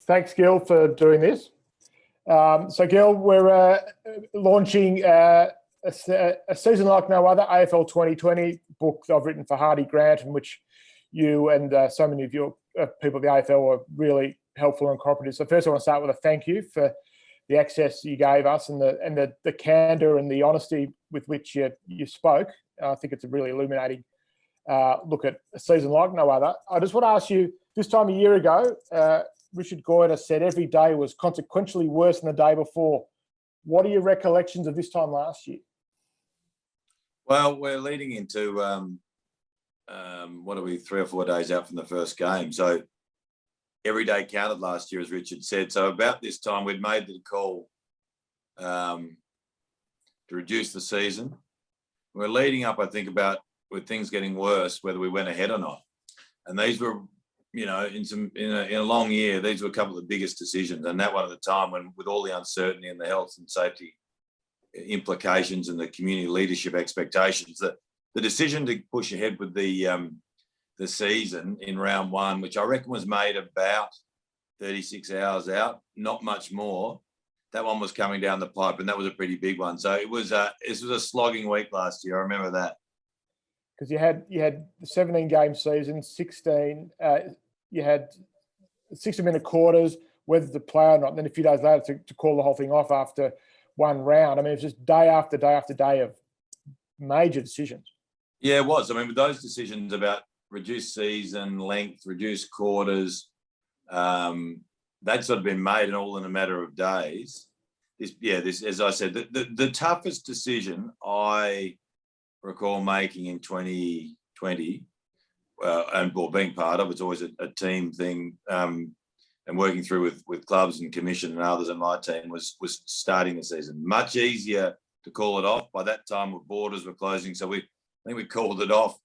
Thanks, Gil, for doing this. So, Gil, we're launching a season like no other, AFL 2020 book that I've written for Hardy Grant, in which you and so many of your people at the AFL were really helpful and cooperative. So first I want to start with a thank you for the access you gave us and the candour and the honesty with which you spoke. I think it's a really illuminating look at a season like no other. I just want to ask you, this time a year ago, Richard Goyder said every day was consequentially worse than the day before. What are your recollections of this time last year? Well, we're leading into, 3 or 4 days out from the first game. So every day counted last year, as Richard said. So about this time, we'd made the call to reduce the season. We're leading up, I think, about with things getting worse, whether we went ahead or not. And these were, in a long year, these were a couple of the biggest decisions. And that one at the time, when with all the uncertainty and the health and safety implications and the community leadership expectations, that the decision to push ahead with the season in round one, which I reckon was made about 36 hours out, not much more. That one was coming down the pipe, and that was a pretty big one. So this was a slogging week last year. I remember that. Because you had the 17-game season, 16. You had 60-minute quarters, whether to play or not. And then a few days later to call the whole thing off after one round. I mean, it was just day after day after day of major decisions. Yeah, it was. I mean, with those decisions about reduced season length, reduced quarters, they'd sort of been made and all in a matter of days. This, as I said, the toughest decision I recall making in 2020, and being part of, it's always a team thing, and working through with clubs and commission and others in my team was starting the season. Much easier to call it off. By that time, borders were closing, so I think we called it off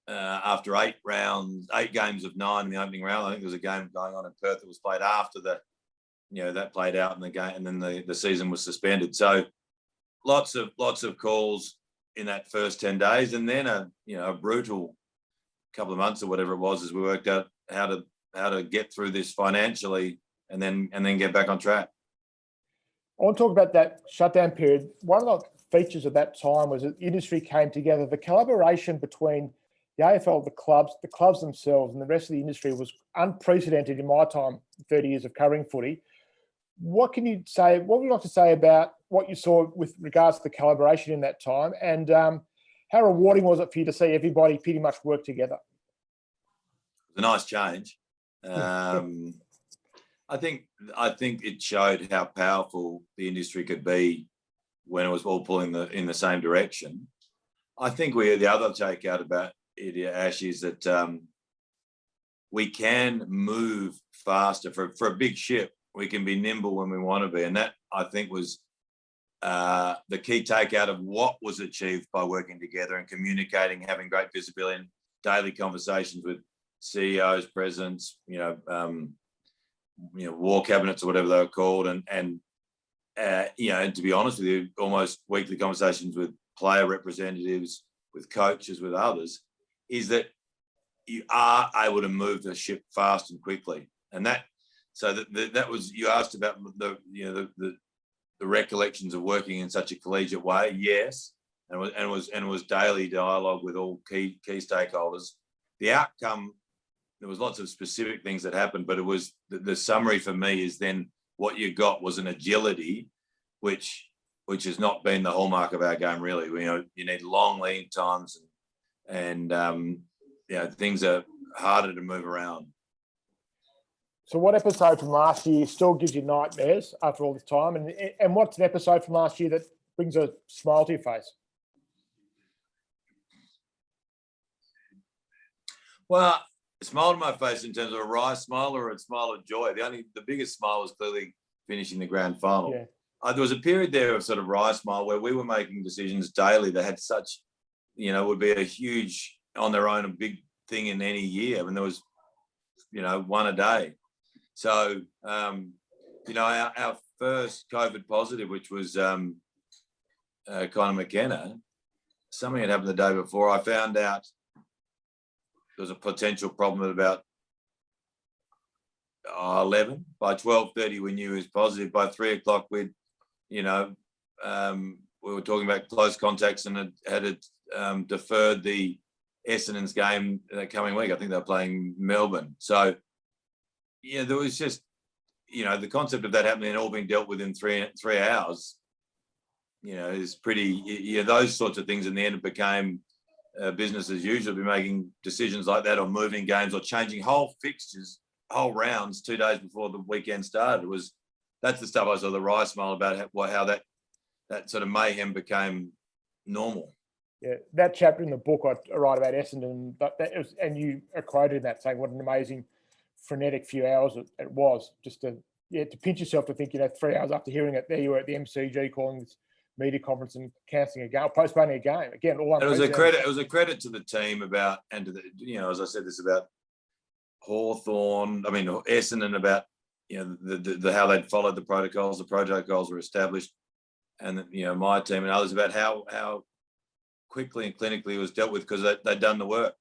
after 8 games of 9 in the opening round. I think there was a game going on in Perth that was played after that played out in the game, and then the season was suspended. So lots of calls in that first 10 days, and then a brutal couple of months or whatever it was as we worked out how to get through this financially and then get back on track. I want to talk about that shutdown period. One of the features of that time was that the industry came together. The collaboration between the AFL, the clubs themselves, and the rest of the industry was unprecedented in my time, 30 years of covering footy. What can you say? What would you like to say about what you saw with regards to the collaboration in that time, and how rewarding was it for you to see everybody pretty much work together? It was a nice change. I think it showed how powerful the industry could be when it was all pulling in the same direction. I think the other takeout about it, Ash, is that we can move faster for a big ship. We can be nimble when we want to be, and that I think was the key takeout of what was achieved by working together and communicating, having great visibility and daily conversations with CEOs, presidents, war cabinets or whatever they were called, and to be honest with you, almost weekly conversations with player representatives, with coaches, with others, is that you are able to move the ship fast and quickly, and that was, you asked about the recollections of working in such a collegiate way. Yes, and it was daily dialogue with all key stakeholders. The outcome, there was lots of specific things that happened, but it was the summary for me is then what you got was an agility, which has not been the hallmark of our game really. You need long lead times, and things are harder to move around. So what episode from last year still gives you nightmares after all this time? And what's an episode from last year that brings a smile to your face? Well, a smile to my face in terms of a wry smile or a smile of joy. The biggest smile was clearly finishing the grand final. Yeah. There was a period there of sort of wry smile where we were making decisions daily that had such, would be a huge, on their own, a big thing in any year. I mean, there was, one a day. So, our first COVID positive, which was Conor McKenna, something had happened the day before. I found out there was a potential problem at about 11. By 12:30, we knew he was positive. By 3 o'clock, we were talking about close contacts and had deferred the Essendon's game that coming week. I think they're playing Melbourne. So, there was just, the concept of that happening and all being dealt with in three hours, is pretty, those sorts of things in the end it became business as usual. Be making decisions like that or moving games or changing whole fixtures, whole rounds 2 days before the weekend started. That's the stuff I saw the Rice smile about how that sort of mayhem became normal. Yeah, that chapter in the book I write about Essendon, and you are quoted in that saying what an amazing frenetic few hours it was. Just to pinch yourself to think, 3 hours after hearing it, there you were at the MCG calling this media conference and cancelling a game, postponing a game. Again, all it was a credit. It was a credit to the team and to the, as I said this about Essendon, about how they'd followed the protocols. The protocols were established, and my team and others about how quickly and clinically it was dealt with because they'd done the work.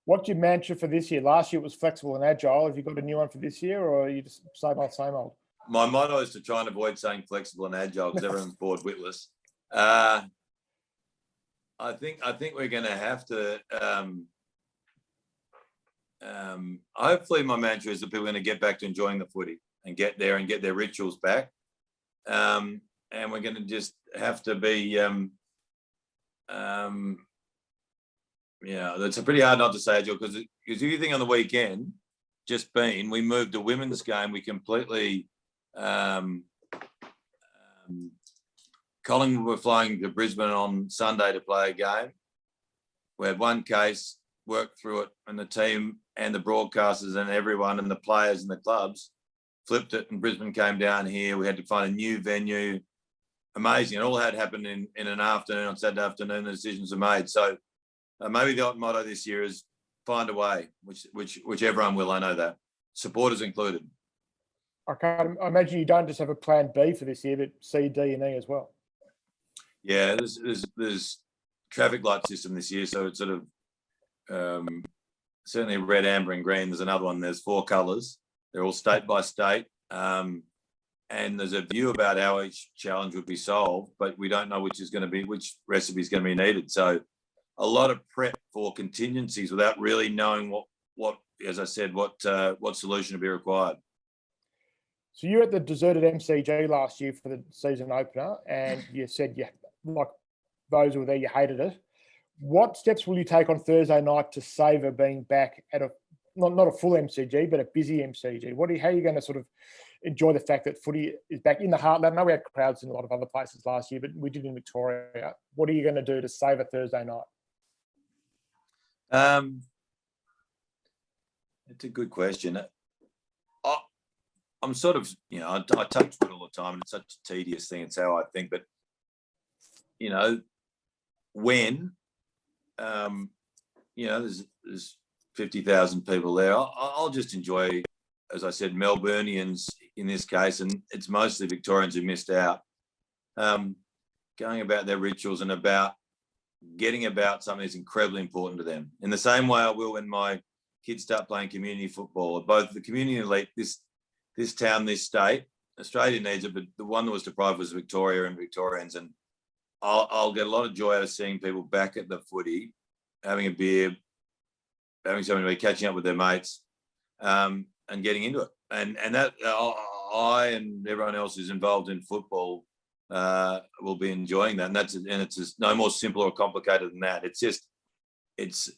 What's your mantra for this year? Last year it was flexible and agile. Have you got a new one for this year, or are you just same old, same old? My motto is to try and avoid saying flexible and agile because everyone's bored witless. I think we're going to have to. Hopefully, my mantra is that people are going to get back to enjoying the footy and get there and get their rituals back. And we're going to just have to be. It's pretty hard not to say agile because if you think on the weekend, we moved a women's game. We completely. Collingwood were flying to Brisbane on Sunday to play a game. We had one case, worked through it, and the team and the broadcasters and everyone and the players and the clubs flipped it, and Brisbane came down here. We had to find a new venue. Amazing. It all had happened in an afternoon, on Saturday afternoon, the decisions are made. So maybe the motto this year is find a way, which everyone will, I know that. Supporters included. I imagine you don't just have a plan B for this year, but C, D, and E as well. Yeah, there's traffic light system this year, so it's sort of certainly red, amber, and green. There's another one. There's 4 colours. They're all state by state, and there's a view about how each challenge would be solved, but we don't know which recipe is going to be needed. So, a lot of prep for contingencies without really knowing what as I said, what solution to be required. So you were at the deserted MCG last year for the season opener, and you said like those who were there, you hated it. What steps will you take on Thursday night to savour being back at not a full MCG, but a busy MCG? How are you going to sort of enjoy the fact that footy is back in the heartland? I know we had crowds in a lot of other places last year, but we did in Victoria. What are you going to do to savour Thursday night? It's a good question. I'm sort of, I touch it all the time, and it's such a tedious thing. It's how I think. But, when, there's 50,000 people there, I'll just enjoy, as I said, Melburnians in this case, and it's mostly Victorians who missed out, going about their rituals and about getting about something that's incredibly important to them. In the same way I will when my kids start playing community football. Both the community elite, this town, this state, Australia needs it, but the one that was deprived was Victoria and Victorians. And I'll get a lot of joy out of seeing people back at the footy, having a beer, having something to be catching up with their mates, and getting into it. And that I and everyone else who's involved in football will be enjoying that. And it's just no more simple or complicated than that. It's just it's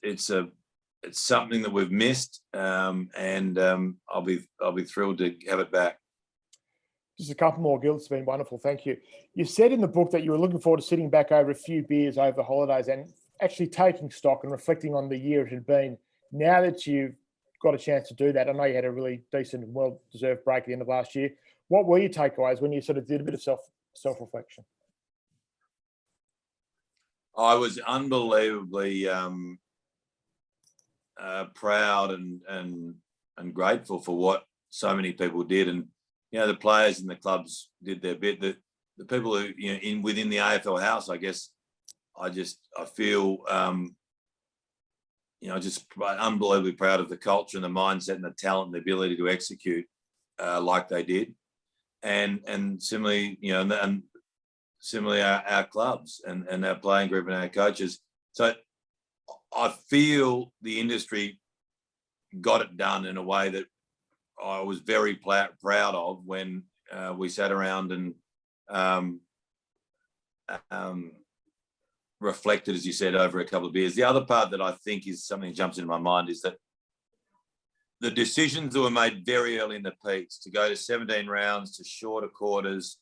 something that we've missed, and I'll be thrilled to have it back. Just a couple more, Gil. It's been wonderful. Thank you. You said in the book that you were looking forward to sitting back over a few beers over the holidays and actually taking stock and reflecting on the year it had been. Now that you've got a chance to do that, I know you had a really decent and well-deserved break at the end of last year. What were your takeaways when you sort of did a bit of self-reflection? I was unbelievably proud and grateful for what so many people did, and the players and the clubs did their bit. The people who within the AFL house, I guess, I feel just unbelievably proud of the culture and the mindset and the talent and the ability to execute like they did. And similarly, and similarly our clubs and our playing group and our coaches. So I feel the industry got it done in a way that I was very proud of when we sat around and reflected, as you said, over a couple of beers. The other part that I think is something that jumps into my mind is that the decisions that were made very early in the peaks to go to 17 rounds to shorter quarters,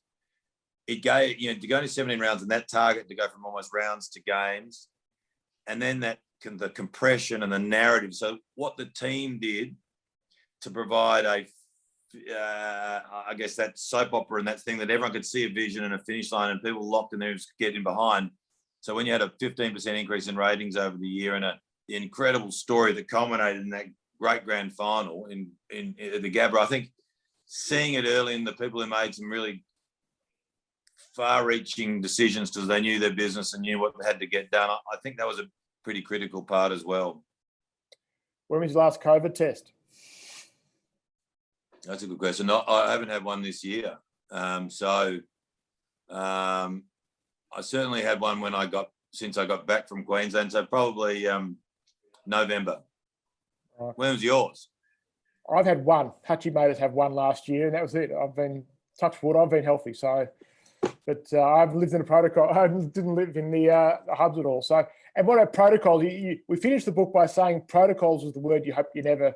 it gave, to go to 17 rounds and that target to go from almost rounds to games, and then the compression and the narrative. So what the team did to provide I guess that soap opera and that thing that everyone could see a vision and a finish line and people locked in there getting behind. So when you had a 15% increase in ratings over the year and the incredible story that culminated in that great grand final in the Gabba, I think seeing it early in the people who made some really far-reaching decisions because they knew their business and knew what they had to get done, I think that was a pretty critical part as well. When was your last COVID test? That's a good question. I haven't had one this year. I certainly had one since I got back from Queensland. So probably November. Right. When was yours? I've had one. Hutchie made us have one last year, and that was it. I've been, touch wood, I've been healthy. So, but I've lived in a protocol. I didn't live in the hubs at all. So, and what are protocols? We finished the book by saying protocols was the word you hope you never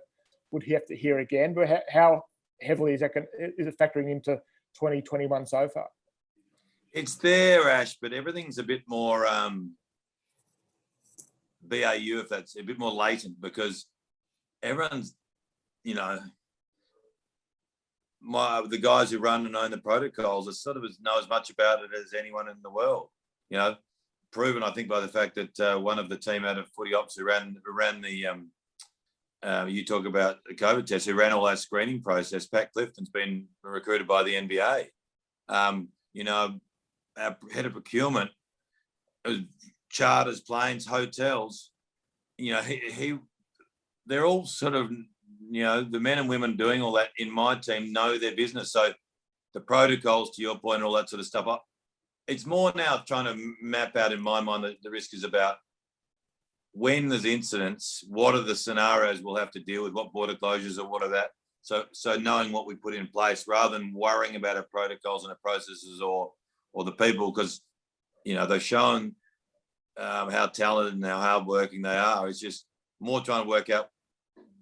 would have to hear again. But how heavily is it factoring into 2021 so far? It's there, Ash, but everything's a bit more BAU, if that's a bit more latent, because everyone's, the guys who run and own the protocols are sort of know as much about it as anyone in the world. Proven, I think, by the fact that one of the team out of Footy Ops who ran the you talk about the COVID test, who ran all that screening process, Pat Clifton's been recruited by the NBA. Our head of procurement, charters, planes, hotels, they're all sort of, the men and women doing all that in my team know their business. So the protocols, to your point, and all that sort of stuff, it's more now trying to map out in my mind that the risk is about when there's incidents, what are the scenarios we'll have to deal with, what border closures or what are that. So knowing what we put in place rather than worrying about our protocols and our processes or the people, because, they've shown how talented and how hardworking they are. It's just more trying to work out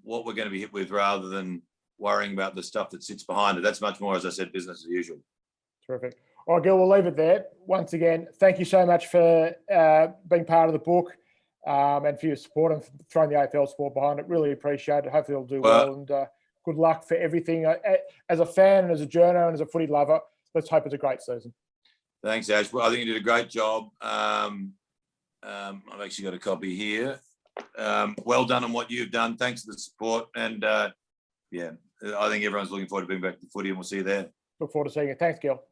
what we're going to be hit with rather than worrying about the stuff that sits behind it. That's much more, as I said, business as usual. Terrific. All right, Gil, we'll leave it there. Once again, thank you so much for being part of the book and for your support and for throwing the AFL support behind it. Really appreciate it. Hopefully it'll do well and good luck for everything. As a fan and as a journo and as a footy lover, let's hope it's a great season. Thanks, Ash. Well, I think you did a great job. I've actually got a copy here. Well done on what you've done. Thanks for the support. And, I think everyone's looking forward to being back to footy, and we'll see you there. Look forward to seeing you. Thanks, Gil.